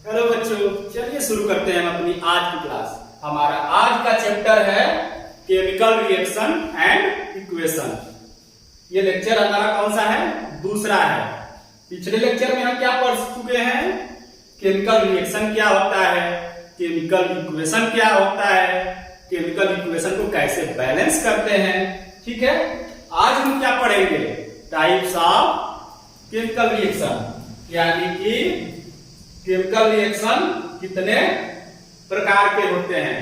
Hello बच्चों, चलिए शुरू करते हैं हम अपनी आज की क्लास। हमारा आज का चैप्टर है केमिकल रिएक्शन एंड इक्वेशन। ये लेक्चर हमारा कौन सा है? दूसरा है। पिछले लेक्चर में हम क्या पढ़ चुके हैं? केमिकल रिएक्शन क्या होता है, केमिकल इक्वेशन क्या होता है, केमिकल इक्वेशन को कैसे बैलेंस करते हैं। ठीक है, आज हम क्या पढ़ेंगे? टाइप्स ऑफ केमिकल रिएक्शन, यानी कि केमिकल रिएक्शन कितने प्रकार के होते हैं।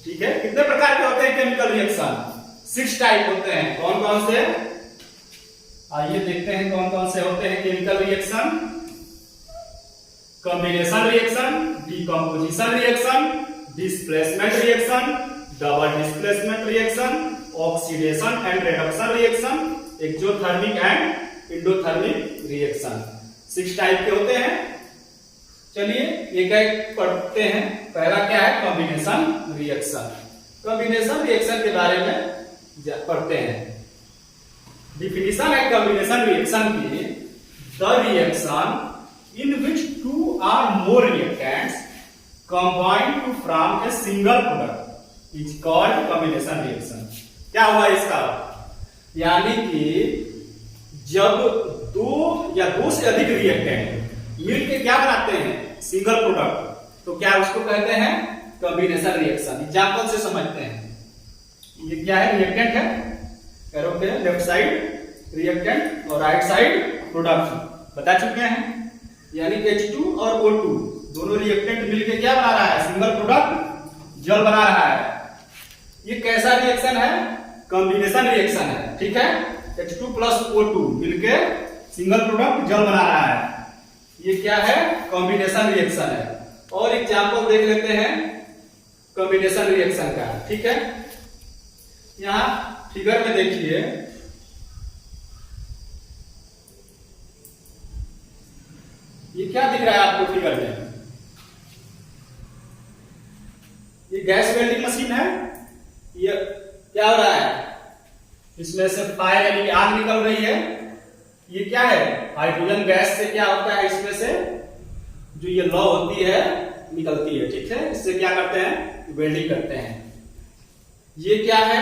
ठीक है, कितने प्रकार के होते हैं केमिकल रिएक्शन? 6 टाइप होते हैं। कौन कौन से? आइए देखते हैं कौन कौन से होते हैं chemical reaction. Combination reaction, decomposition reaction, displacement reaction, double displacement reaction, oxidation and reduction reaction, exothermic and endothermic reaction. 6 type के होते हैं। चलिए एक एक पढ़ते हैं। पहला क्या है? Combination reaction. कॉम्बिनेशन रिएक्शन के बारे में पढ़ते हैं। डिफिनिशन है कॉम्बिनेशन रिएक्शन की: the reaction in which 2 or more reactants combine to form a single product is called combination reaction। क्या हुआ इसका? यानी कि जब 2 या 2 से अधिक रिएक्टेंट मिलकर क्या बनाते हैं? सिंगल प्रोडक्ट, तो क्या उसको कहते हैं? Combination reaction. एग्जांपल से समझते हैं। ये क्या है? रिएक्टेंट है, एरो पे लेफ्ट साइड रिएक्टेंट और राइट साइड प्रोडक्ट बता चुके हैं। यानी H2 और O2 दोनों रिएक्टेंट मिलकर क्या बना रहा है? सिंगल प्रोडक्ट जल बना रहा है। ये कैसा रिएक्शन है? कॉम्बिनेशन रिएक्शन है। ठीक है, H2 प्लस O2 मिलकर सिंगल प्रोडक्ट जल बना रहा है। ये क्या है? कॉम्बिनेशन रिएक्शन है। और एग्जांपल देख लेते हैं कॉम्बिनेशन रिएक्शन का। ठीक है, यहां फिगर में देखिए, ये क्या दिख रहा है आपको फिगर में? ये गैस वेल्डिंग मशीन है। ये क्या हो रहा है? इसमें से फायर यानी आग निकल रही है। ये क्या है? हाइड्रोजन गैस से क्या होता है? इसमें से जो ये लौ होती है निकलती है। ठीक है, इससे क्या करते हैं? वेल्डिंग करते हैं। ये क्या है?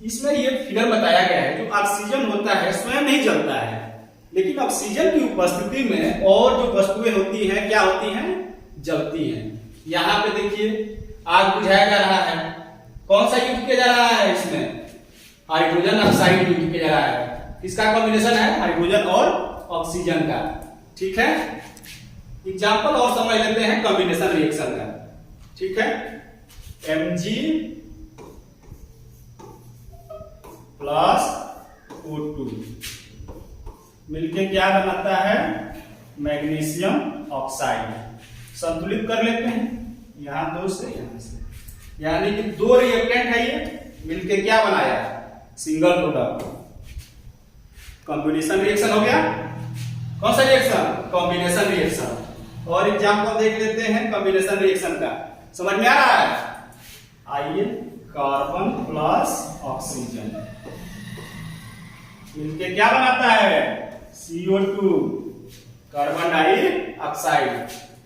इसमें ये फिगर बताया गया है, जो ऑक्सीजन होता है स्वयं नहीं जलता है, लेकिन ऑक्सीजन की उपस्थिति में और जो वस्तुएं होती हैं क्या होती हैं? जलती हैं। यहां पे देखिए आग बुझाया जा रहा है। कौन सा यूज किया जा रहा है इसमें? हाइड्रोजन ऑक्साइड यूज किया जा रहा है। किसका कॉम्बिनेशन है? हाइड्रोजन और ऑक्सीजन का। ठीक है, एग्जांपल और समझ लेते हैं कॉम्बिनेशन रिएक्शन का। ठीक है, Mg प्लस O2 मिलके क्या बनाता है? Magnesium oxide. संतुलित कर लेते हैं, यहां 2 से यहां से, यानी कि 2 रिएक्टेंट है, ये मिलके क्या बनाया? Single product. कॉम्बिनेशन रिएक्शन हो गया। कौन सा रिएक्शन? Combination reaction. और एग्जांपल देख लेते हैं कॉम्बिनेशन रिएक्शन का। समझ में आ रहा है? आइए, कार्बन प्लस ऑक्सीजन मिलके क्या बनाता है? CO2 carbon dioxide.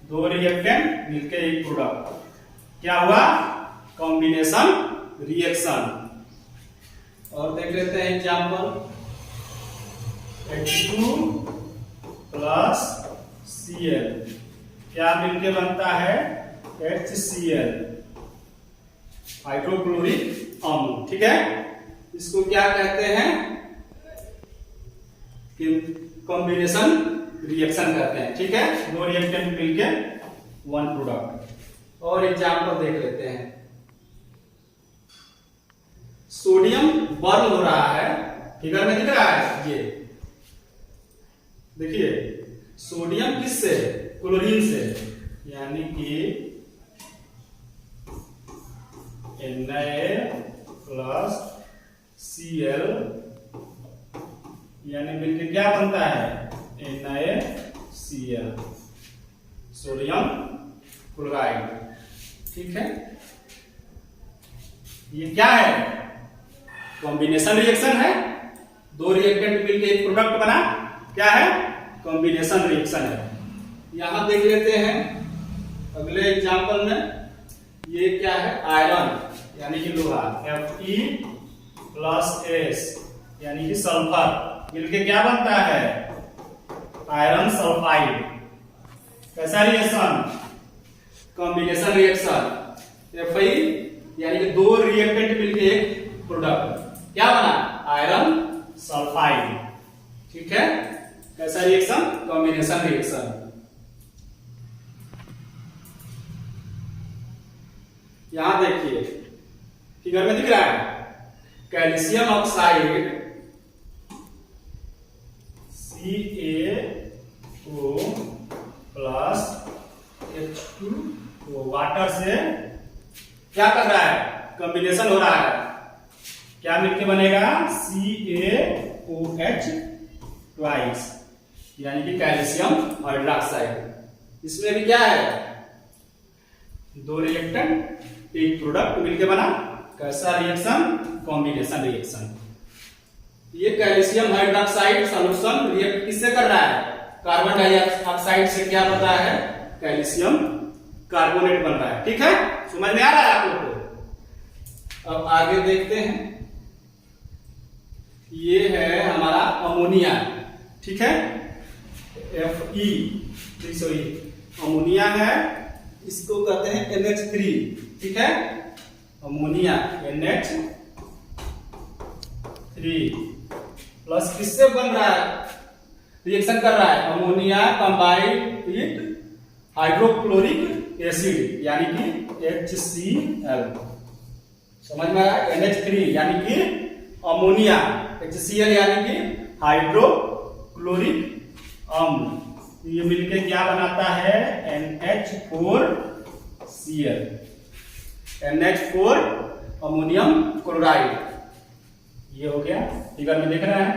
2 रिएक्टेंट मिलके एक प्रोडक्ट। क्या हुआ? Combination reaction. और देख लेते हैं एग्जांपल। H2 प्लस Cl क्या मिलके बनता है? HCl, हाइड्रोक्लोरिक अम्ल। ठीक है, इसको क्या कहते हैं? कॉम्बिनेशन रिएक्शन कहते हैं। ठीक है, 2 रिएक्टेंट मिलके 1 प्रोडक्ट। और एग्जांपल देख लेते हैं। सोडियम बर्न हो रहा है, फिगर में दिख रहा है। ये देखिए, सोडियम किससे? क्लोरीन से, यानी कि NaCl, यानी मिलके क्या बनता है? NaCl, sodium chloride. ठीक है, ये क्या है? कॉम्बिनेशन रिएक्शन है। 2 रिएक्टेंट मिलकर एक प्रोडक्ट बना, क्या है? कॉम्बिनेशन रिएक्शन है। यहां देख लेते हैं अगले एग्जांपल में। ये क्या है, आयरन यानी कि लोहा, Fe प्लस S यानी कि सल्फर मिलके क्या बनता है, आयरन सल्फाइड। कैसा रिएक्शन, कॉम्बिनेशन रिएक्शन। Fe यानी कि दो रिएक्टेंट मिलके एक प्रोडक्ट क्या बना, आयरन सल्फाइड। ठीक है, कैसा रिएक्शन, कॉम्बिनेशन रिएक्शन। यहां देखिए फिगर में दिख रहा है, calcium oxide CaO plus H2O water से क्या कर रहा है, कॉम्बिनेशन हो रहा है। क्या मिलके बनेगा, CaOH ट्वाइस यानी कि कैल्शियम हाइड्रोक्साइड। इसमें भी क्या है, दो रिएक्टेंट एक प्रोडक्ट मिलके बना। कैसा रिएक्शन, कॉम्बिनेशन रिएक्शन। ये कैल्शियम हाइड्रोक्साइड सॉल्यूशन रिएक्ट किससे कर रहा है, कार्बन डाइऑक्साइड से। क्या बन रहा है, कैल्शियम कार्बोनेट बन रहा है। ठीक है, समझ में आ रहा है आप लोग को। अब आगे देखते हैं, ये है हमारा अमोनिया। ठीक है, Fe सॉरी अमोनिया है, इसको कहते हैं NH3। ठीक है, अमोनिया NH3 प्लस किससे बन रहा है, रिएक्शन कर रहा है, ammonia combined with hydrochloric acid यानी कि HCl। समझ में आया, NH3 यानी कि अमोनिया, HCl यानी कि हाइड्रोक्लोरिक अम्ल। ये मिलके क्या बनाता है, NH4Cl, NH4 अमोनियम क्लोराइड। ये हो गया, फिगर में देख रहे हैं,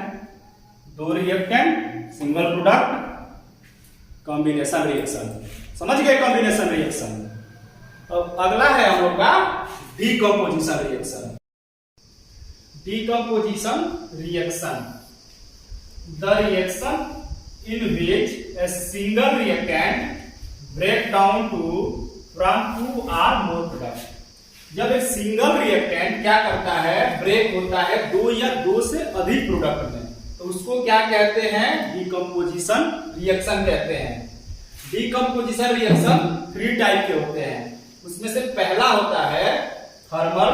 दो reactant single product, combination reaction. समझ गए कॉम्बिनेशन रिएक्शन। अब अगला है हम लोग का decomposition reaction. Decomposition reaction, the reaction in which a single reactant break down to from two or more products। जब एक सिंगल रिएक्टेंट क्या करता है, ब्रेक होता है दो या दो से अधिक प्रोडक्ट में, तो उसको क्या कहते हैं, डीकंपोजिशन रिएक्शन कहते हैं। डीकंपोजिशन रिएक्शन 3 टाइप के होते हैं। उसमें से पहला होता है थर्मल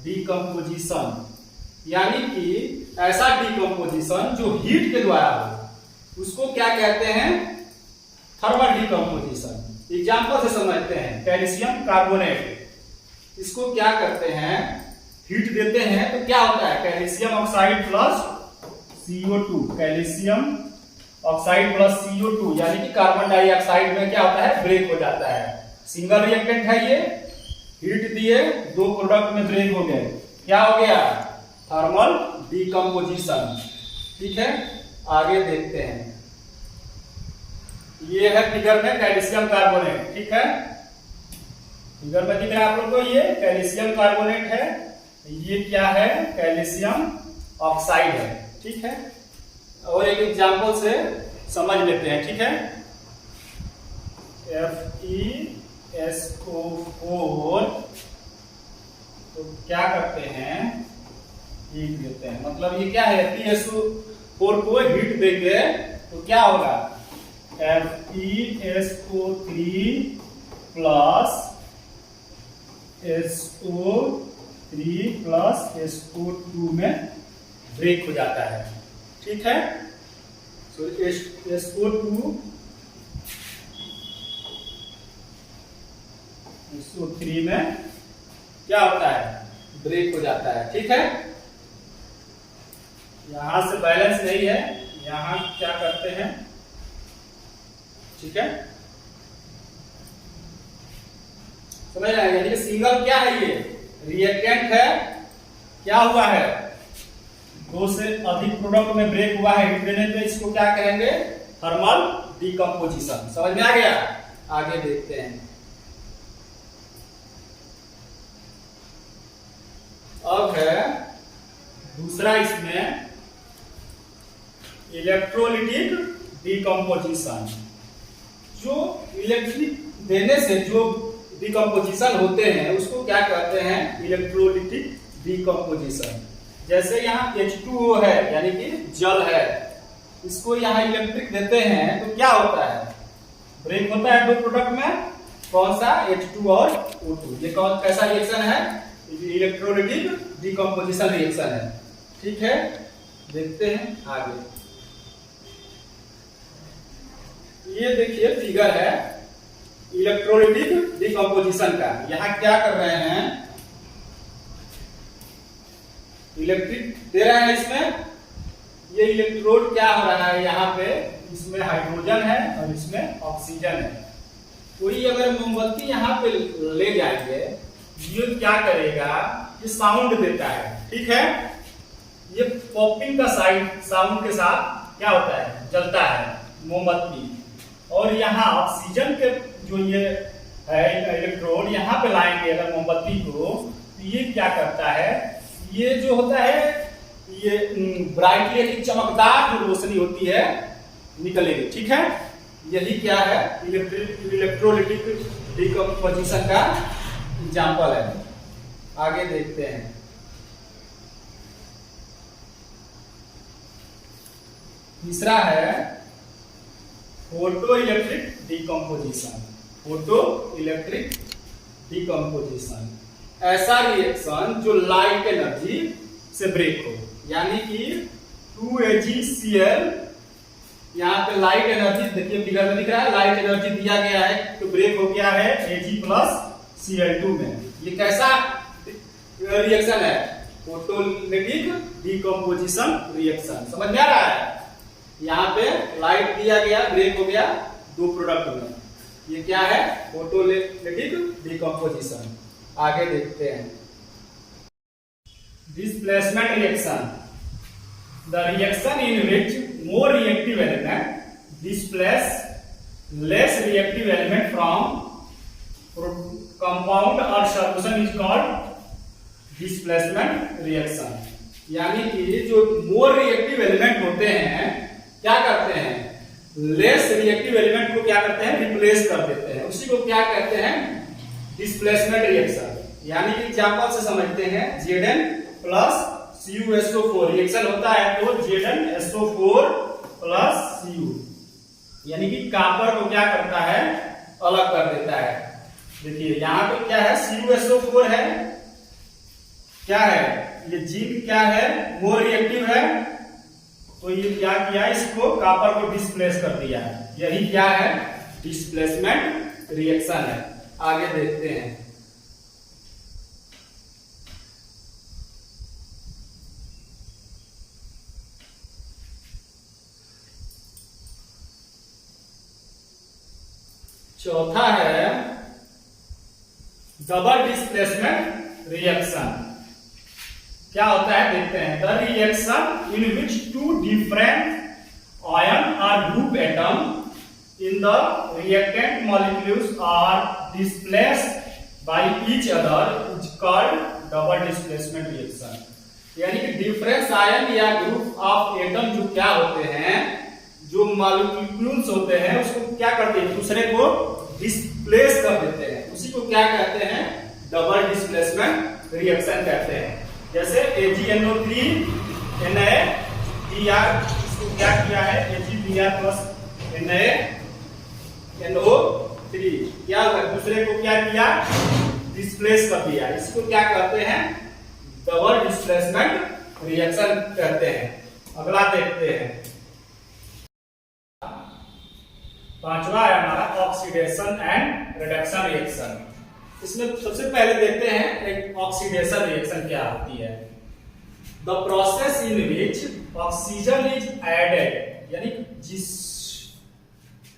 डीकंपोजिशन, यानी कि ऐसा डीकंपोजिशन जो हीट के द्वारा हो, उसको क्या कहते हैं, थर्मल डीकंपोजिशन। एग्जांपल से समझते हैं, कैल्शियम कार्बोनेट, इसको क्या करते हैं, हीट देते हैं तो क्या होता है, calcium oxide plus CO2, calcium oxide plus CO2 यानी कि कार्बन डाइऑक्साइड में क्या होता है, ब्रेक हो जाता है। सिंगल रिएक्टेंट है ये, हीट दिए, दो प्रोडक्ट में ब्रेक हो गए, क्या हो गया, थर्मल डीकंपोजिशन। ठीक है, आगे देखते हैं, ये है फिगर में कैल्शियम कार्बोनेट। ठीक है, फिगर में दिख रहा है आप लोग को, ये कैल्शियम कार्बोनेट है, ये क्या है, कैल्शियम ऑक्साइड है। ठीक है, और एक एग्जांपल से समझ लेते हैं। ठीक है, FeSO4 तो क्या करते हैं, हीट देते हैं, मतलब ये क्या है, FeSO4 को हीट देंगे तो क्या होगा, FeSO3 plus SO3 plus SO2 में ब्रेक हो जाता है। ठीक है, सो SO2 SO3 में क्या होता है, ब्रेक हो जाता है। ठीक है, यहां से बैलेंस नहीं है, यहां क्या करते हैं, ठीक है, समझ रहे हैं, यानी कि सिंगल क्या है, ये रिएक्टेंट है, क्या हुआ है, दो से अधिक प्रोडक्ट में ब्रेक हुआ है हीट देने पे, इसको क्या कहेंगे, थर्मल डीकंपोजिशन। समझ में आ गया, आगे देखते हैं। अब है दूसरा इसमें इलेक्ट्रोलिटिक डीकंपोजिशन। जो इलेक्ट्रिक देने से जो डिकम्पोजिशन होते हैं उसको क्या कहते हैं, इलेक्ट्रोलिटिक डिकम्पोजिशन। जैसे यहाँ H2O है यानी कि जल है, इसको यहाँ इलेक्ट्रिक देते हैं तो क्या होता है, ब्रेक होता है दो प्रोडक्ट में, कौन सा, H2 और O2। ये कौन कैसा रिएक्शन है, इलेक्ट्रोलिटिक डिकम्पोजिशन रिएक्शन है। ठीक है, देखते हैं आगे। ये देखिए फिगर है इलेक्ट्रोलिटिक डिकम्पोजिशन का। यहाँ क्या कर रहे हैं, इलेक्ट्रिक दे रहे हैं इसमें, ये इलेक्ट्रोड क्या हो रहा है यहाँ पे, इसमें हाइड्रोजन है और इसमें ऑक्सीजन है। कोई अगर मोमबत्ती यहाँ पे ले जाएंगे, ये क्या करेगा, ये साउंड देता है। ठीक है, ये पॉपिंग का साउंड के साथ क्या होता है, जलता है मोमबत्ती। और यहाँ ऑक्सीजन के जो ये है इलेक्ट्रोड यहाँ पे लाएंगे अगर मोमबत्ती को, तो ये क्या करता है, ये जो होता है ये ब्राइटली एक चमकदार जो रोशनी होती है निकलेगी। ठीक है, यही क्या है, इलेक्ट्रोलिटिक डिकम्पोजिशन का एग्जांपल है। आगे देखते हैं। तीसरा है photo electric decomposition. Photo electric decomposition ऐसा रिएक्शन जो लाइट एनर्जी से ब्रेक हो, यानी कि 2AgCl, यहाँ पे लाइट एनर्जी देखिए फिगर में दिख रहा है, लाइट एनर्जी दिया गया है तो ब्रेक हो गया है Ag+Cl2 में। ये कैसा रिएक्शन है, फोटोइलेक्ट्रिक डिकम्पोजिशन रिएक्शन। समझ में आ रहा है, यहाँ पे लाइट दिया गया, ब्रेक हो गया दो प्रोडक्ट में, ये क्या है, फोटोइलेक्ट्रिक डिकम्पोजिशन। आगे देखते हैं displacement reaction, the reaction in which more reactive element displace less reactive element from compound और solution is called displacement reaction. यानी कि जो मोर रिएक्टिव एलिमेंट होते हैं क्या करते हैं, लेस रिएक्टिव एलिमेंट को क्या करते हैं, रिप्लेस कर देते हैं, उसी को क्या कहते हैं, डिस्प्लेसमेंट रिएक्शन। यानी कि एग्जांपल से समझते हैं, Zn प्लस CuSO4 रिएक्शन होता है तो ZnSO4 प्लस Cu, यानी कि कॉपर को क्या करता है, अलग कर देता है। देखिए यहाँ पे क्या है, CuSO4 है, क्या है, ये जिंक क्या है, मोर रिएक्टिव है, तो ये क्या किया, इसको कॉपर को डिस्प्लेस कर दिया। यही क्या है, डिस्प्लेसमेंट रिएक्शन है। आगे देखते हैं। चौथा है डबल डिस्प्लेसमेंट रिएक्शन। क्या होता है देखते हैं, the reaction in which two different ion और group atom in the reactant molecules are displaced by each other is called double displacement reaction। यानी कि डिफरेंस आयन या ग्रुप ऑफ एटम जो क्या होते हैं, जो मॉलिक्यूल्स होते हैं, उसको क्या करते हैं, दूसरे को डिस्प्लेस कर देते हैं, उसी को क्या कहते हैं, डबल डिस्प्लेसमेंट रिएक्शन कहते हैं। जैसे AgNO3 NaBr, इसको क्या किया है, AgBr प्लस NaNO3, क्या हुआ, दूसरे को क्या किया, डिस्प्लेस कर दिया, इसको क्या कहते हैं, डबल डिस्प्लेसमेंट रिएक्शन कहते हैं। अगला देखते हैं, पांचवा है हमारा ऑक्सीडेशन एंड रिडक्शन रिएक्शन। इसमें सबसे पहले देखते हैं एक ऑक्सीडेशन रिएक्शन क्या होती है। The process in which oxygen is added, यानी जिस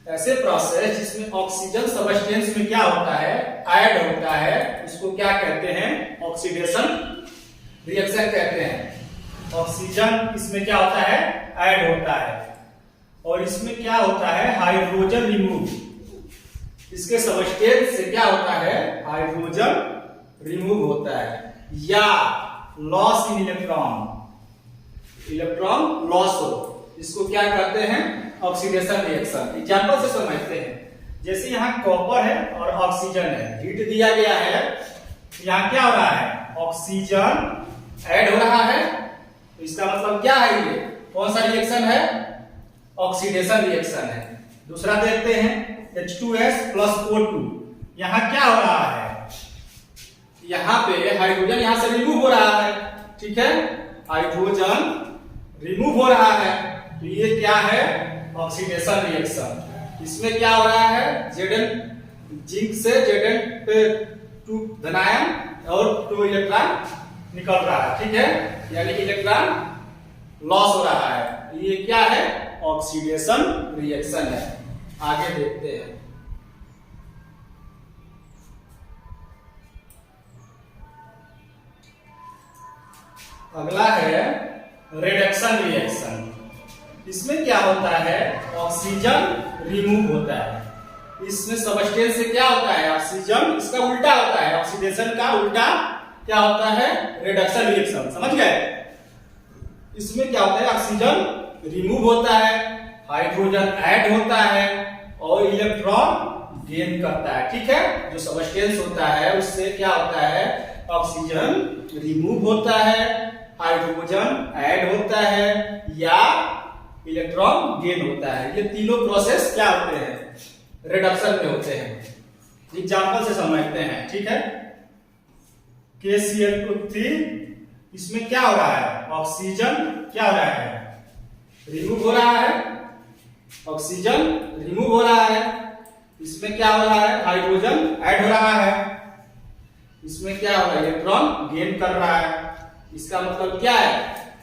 ऐसे प्रोसेस जिसमें ऑक्सीजन सबस्टेंस में क्या होता है, ऐड होता है, उसको क्या कहते हैं, ऑक्सीडेशन रिएक्शन कहते हैं। ऑक्सीजन इसमें क्या होता है, ऐड होता है, और इसमें क्या होता है, हाइड्रोजन रिमूव, इसके सबस्टेंस से क्या होता है, हाइड्रोजन रिमूव होता है, या लॉस इन इलेक्ट्रॉन लॉस हो, इसको क्या कहते हैं, ऑक्सीडेशन रिएक्शन। एग्जांपल से समझते हैं, जैसे यहाँ कॉपर है और ऑक्सीजन है, हीट दिया गया है, यहाँ क्या हो रहा है, ऑक्सीजन ऐड हो रहा है, तो इसका मतलब क्या है, ये कौन सा रिएक्शन है, ऑक्सीडेशन रिएक्शन है। दूसरा देखते हैं H2S प्लस O2, यहाँ क्या हो रहा है, यहाँ पे हाइड्रोजन यहाँ से रिमूव हो रहा है, ठीक है, हाइड्रोजन रिमूव हो रहा है, तो ये क्या है, ऑक्सीडेशन रिएक्शन। इसमें क्या हो रहा है, Zn जिंक से Zn2 धनायन और 2 इलेक्ट्रॉन निकल रहा है, ठीक है, यानी इलेक्ट्रॉन लॉस हो रहा है, ये क्या है, ऑक्सीडेशन रिएक्शन है। आगे देखते हैं, अगला है रिडक्शन रिएक्शन। इसमें क्या होता है, ऑक्सीजन रिमूव होता है, इसमें सबस्टेंस से क्या होता है, ऑक्सीजन, इसका उल्टा होता है, ऑक्सीडेशन का उल्टा क्या होता है, रिडक्शन रिएक्शन, समझ गए। इसमें क्या होता है, ऑक्सीजन रिमूव होता है, हाइड्रोजन ऐड होता है और इलेक्ट्रॉन गेन करता है, ठीक है, जो सबस्टेंस होता है उससे क्या होता है, ऑक्सीजन रिमूव होता है, हाइड्रोजन ऐड होता है या इलेक्ट्रॉन गेन होता है। ये तीनों प्रोसेस क्या होते हैं, रिडक्शन में होते हैं। एग्जांपल से समझते हैं, ठीक है, KCl2 इसमें क्या हो रहा है, ऑक्सीजन क्या हो रहा है, रिमूव हो रहा है, ऑक्सीजन रिमूव हो रहा है, इसमें क्या हो रहा है, हाइड्रोजन ऐड हो रहा है, इसमें क्या हो रहा है, इलेक्ट्रॉन गेन कर रहा है, इसका मतलब क्या है,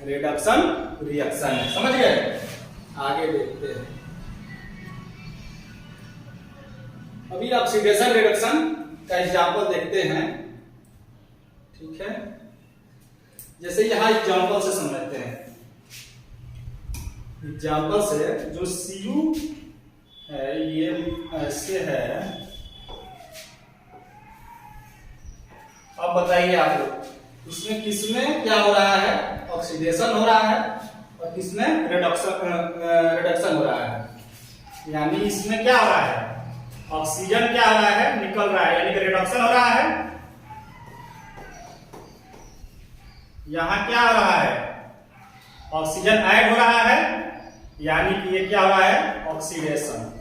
रिडक्शन रिएक्शन है, समझ गए। आगे देखते हैं, अभी ऑक्सीडेशन रिडक्शन का एग्जांपल देखते हैं, ठीक है, जैसे यहां एग्जांपल से समझते हैं, एग्जांपल से जो Cu है ये ऐसे है, अब बताइए आप लोग, इसमें किसमें क्या हो रहा है, ऑक्सीडेशन हो रहा है और किसमें रिडक्शन हो रहा है, यानी इसमें क्या हो रहा है, ऑक्सीजन क्या हो रहा है, निकल रहा है, यानी कि रिडक्शन हो रहा है, यहां क्या हो रहा है, ऑक्सीजन ऐड हो रहा है, यानी कि ये क्या हो रहा है, ऑक्सीडेशन।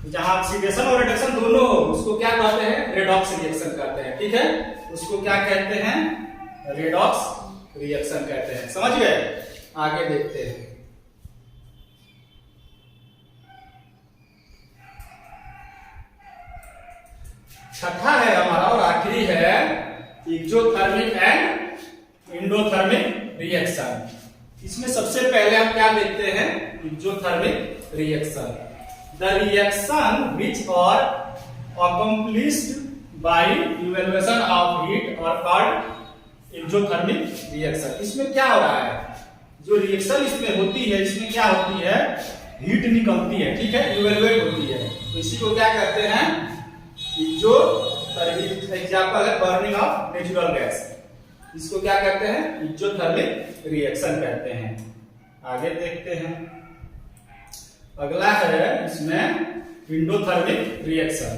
जहां ऑक्सीडेशन और रिडक्शन दोनों हो उसको क्या कहते हैं, रेडॉक्स रिएक्शन कहते हैं, ठीक है, उसको क्या कहते हैं, रेडॉक्स रिएक्शन कहते हैं, समझ गए। आगे देखते हैं, छठा है हमारा और आखिरी है एक्सोथर्मिक एंड एंडोथर्मिक रिएक्शन। इसमें सबसे पहले हम क्या देखते हैं, exothermic reaction, the reaction which are accomplished by evaluation of heat और कॉल्ड एक्सोथर्मिक रिएक्शन। इसमें क्या हो रहा है, जो रिएक्शन इसमें होती है, इसमें क्या होती है, हीट निकलती है, ठीक है, इवेल्युएट होती है, तो इसी को क्या कहते हैं, एक्सोथर्मिक। एग्जांपल है बर्निंग ऑफ नेचुरल गैस, इसको क्या कहते हैं, एक्सोथर्मिक रिएक्शन कहते हैं। आगे देखते हैं, अगला है इसमें एंडोथर्मिक रिएक्शन।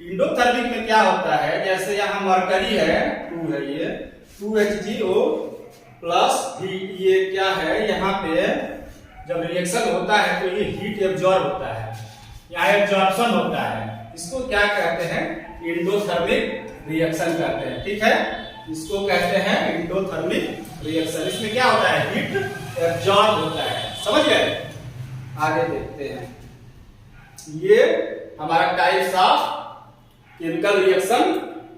एंडोथर्मिक में क्या होता है, जैसे यहाँ मरकरी है 2 है, ये 2HgO प्लस हीट, ये क्या है, यहाँ पे जब रिएक्शन होता है तो ये हीट एब्जॉर्ब होता है, यहाँ एब्जॉर्प्शन होता है, इसको क्या कहते हैं, एंडोथर्मिक रिएक्शन कहते हैं, ठीक है, इसको कहते हैं एंडोथर्मिक रिएक्शन। इसमें क्या होता है, हीट एब्जॉर्ब होता है, समझ गए। आगे देखते हैं, ये हमारा टाइप्स ऑफ केमिकल रिएक्शन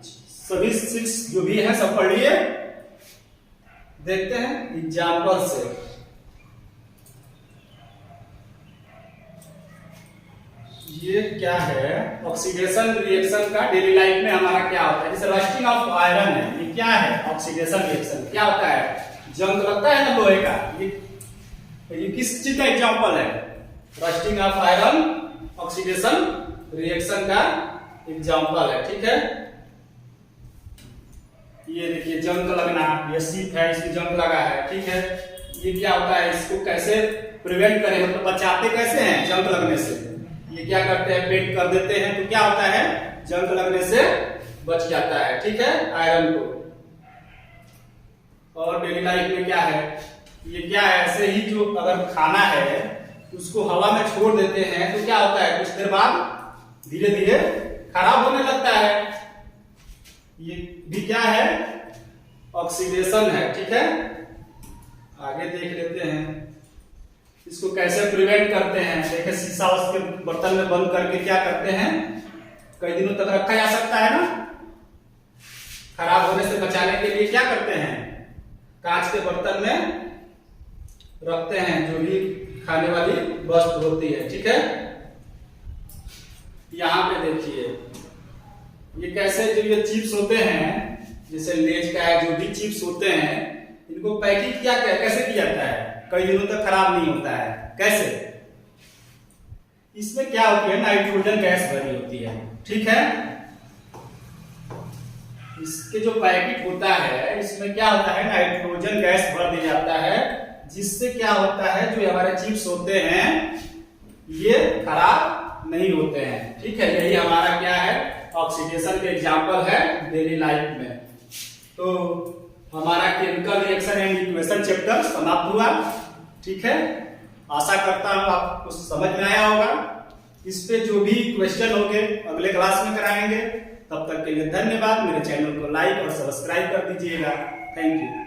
सभी 6 जो भी है सब पढ़ लिए। देखते हैं एग्जांपल से, ये क्या है, ऑक्सीडेशन रिएक्शन का डेली लाइफ में हमारा क्या होता है, जैसे रस्टिंग ऑफ आयरन है, ये क्या है, ऑक्सीडेशन रिएक्शन। क्या होता है, जंग लगता है ना लोहे का, ये किस चीज का एग्जांपल है, rusting of iron oxidation reaction का एग्जांपल है, ठीक है। ये देखिए जंग लगना, ये सीप है, इसमें जंग लगा है, ठीक है, ये क्या होता है, इसको कैसे प्रिवेंट करें, मतलब बचाते कैसे हैं जंग लगने से, ये क्या करते हैं, पेंट कर देते हैं, तो क्या होता है, जंग लगने से बच जाता है, ठीक है, आयरन को। और डेली लाइफ में क्या है, ये क्या है, ऐसे ही जो अगर खाना है उसको हवा में छोड़ देते हैं तो क्या होता है, कुछ देर बाद धीरे धीरे खराब होने लगता है। ये भी क्या है, ऑक्सीडेशन है, ठीक है। आगे देख लेते हैं इसको कैसे प्रिवेंट करते हैं। देखिए शीशा उसके बर्तन में बंद करके क्या करते हैं, कई दिनों तक रखा जा सकता है ना, खराब होने से बचाने के लिए क्या करते हैं, कांच के बर्तन में रखते हैं जो भी खाने वाली वस्तु होती है, ठीक है। यहाँ पे देखिए ये कैसे, जो ये चिप्स होते हैं, जैसे लेज का है, जो भी चिप्स होते हैं, इनको पैकिंग क्या कैसे किया जाता है, कई दिनों तक खराब नहीं होता है, कैसे, इसमें क्या होती है, नाइट्रोजन गैस भरी होती है, ठीक है। इसके जो पैकेट होता है इसमें क्या होता है, नाइट्रोजन गैस भर दिया जाता है, जिससे क्या होता है, जो हमारे चिप्स होते हैं ये खराब नहीं होते हैं, ठीक है। यही हमारा क्या है, ऑक्सीडेशन के एग्जांपल है डेली लाइफ में। तो हमारा chemical reaction and equation chapter समाप्त हुआ, ठीक है। आशा करता हूं आपको समझ में आया होगा। इस पे जो भी क्वेश्चन होंगे अगले क्लास में कराएंगे। तब तक के लिए धन्यवाद। मेरे चैनल को लाइक और सब्सक्राइब कर दीजिएगा। Thank you.